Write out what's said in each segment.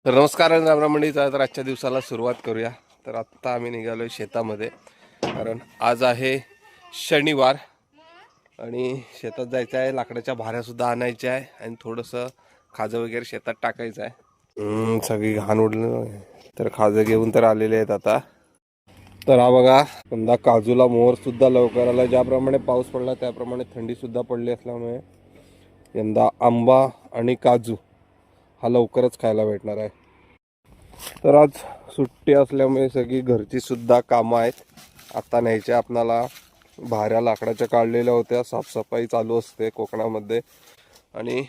तर नमस्कार रामराम मंडळीचा. तर आजच्या दिवसाला सुरुवात करूया. तर आत्ता आम्ही निघालोय शेतामध्ये, कारण आज आहे शनिवार आणि शेतात जायचं आहे. लाकडाच्या भाऱ्यासुद्धा आणायच्या आहे आणि थोडंसं खाजं वगैरे शेतात टाकायचं आहे. सगळी घाण उडलं. तर खाजं घेऊन तर आलेले आहेत आता. तर हा बघा, यंदा काजूला मोहर सुद्धा लवकर आला. ज्याप्रमाणे पाऊस पडला त्याप्रमाणे थंडी सुद्धा पडली असल्यामुळे यंदा आंबा आणि काजू हा लवकरच खायला भेटणार आहे. तर आज सुट्टी असल्यामुळे सगळी घरची सुद्धा कामं आहेत. आता न्यायच्या आपणाला भाऱ्या लाकडाच्या काढलेल्या होत्या. साफसफाई चालू असते कोकणामध्ये आणि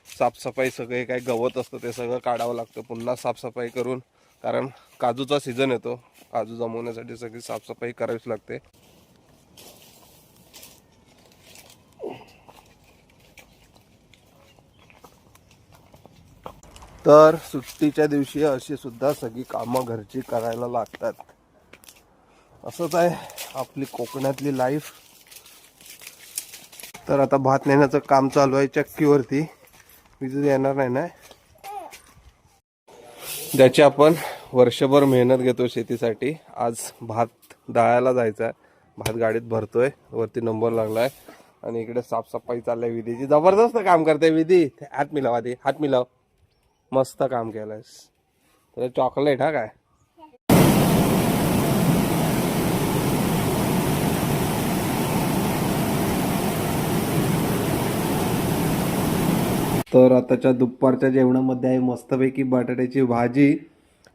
साफसफाई सगळे काही गवत असतं ते सगळं काढावं लागतं. पुन्हा साफसफाई करून, कारण काजूचा सीझन येतो, काजू जमवण्यासाठी सगळी साफसफाई करावीच लागते. तर सुट्टीच्या दिवशी अशी सुद्धा सगळी कामं घरची करायला लागतात. असंच आहे आपली कोकणातली लाईफ. तर आता भात नेण्याचं काम चालू आहे चक्कीवरती. वीज येणार नाही ना, ज्याची आपण वर्षभर मेहनत घेतो शेतीसाठी. आज भात दळायला जायचा आहे. भात गाडीत भरतोय, वरती नंबर लागलाय आणि इकडे साफसफाई चालली आहे. विधीची जबरदस्त काम करते विधी. हात मिलाव आधी, हात मिलाव. मस्त काम केलंयस. तर चॉकलेट हा काय. तर आताच्या दुपारच्या जेवणामध्ये आहे मस्तपैकी बटाट्याची भाजी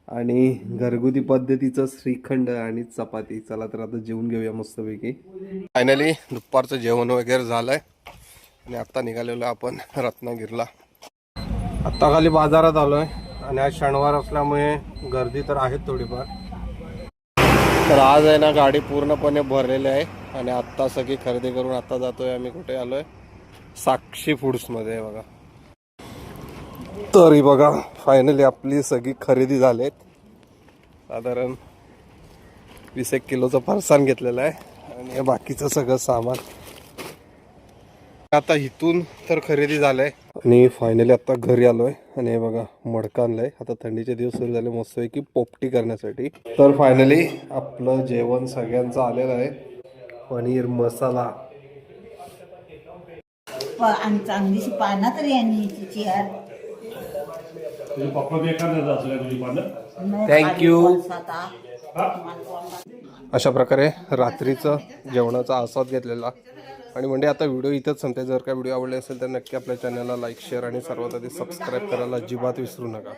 आणि घरगुती पद्धतीचं श्रीखंड आणि चपाती. चला तर आता जेवून घेऊया मस्तपैकी. फायनली दुपारचं जेवण वगैरे झालंय आणि आता निघालेलो आपण रत्नागिरीला. आत्ता खाली बाजारात आलोय आणि आज शनिवार असल्यामुळे गर्दी तर आहे थोडीफार. तर आज आहे ना, गाडी पूर्णपणे भरलेली आहे आणि आत्ता सगळी खरेदी करून आता जातोय आम्ही. कुठे आलोय? साक्षी फूड्समध्ये बघा. तरी बघा, फायनली आपली सगळी खरेदी झालीत. साधारण 20 किलोचं फरसाण घेतलेलं आहे आणि बाकीचं सगळं सामान आता इथून तर खरेदी झालंय आणि फायनली आता घरी आलोय. आणि हे बघा मडकं आणलंय. आता थंडीचे दिवस सुरू झाले मस्तपैकी पोपटी करण्यासाठी. तर फायनली आपलं जेवण सगळ्यांचं आलेलं आहे. पनीर मसाला चांगलीशी पाना तरी यांनी चेअर. थँक्यू. अशा प्रकारे रात्रीचं जेवणाचा आस्वाद घेतलेला. आणि म्हणजे आता व्हिडिओ इथंच संपते. जर का व्हिडिओ आवडले असेल तर नक्की आपल्या चॅनलला लाईक, शेअर आणि सर्वात आधी सबस्क्राईब करायला अजिबात विसरू नका.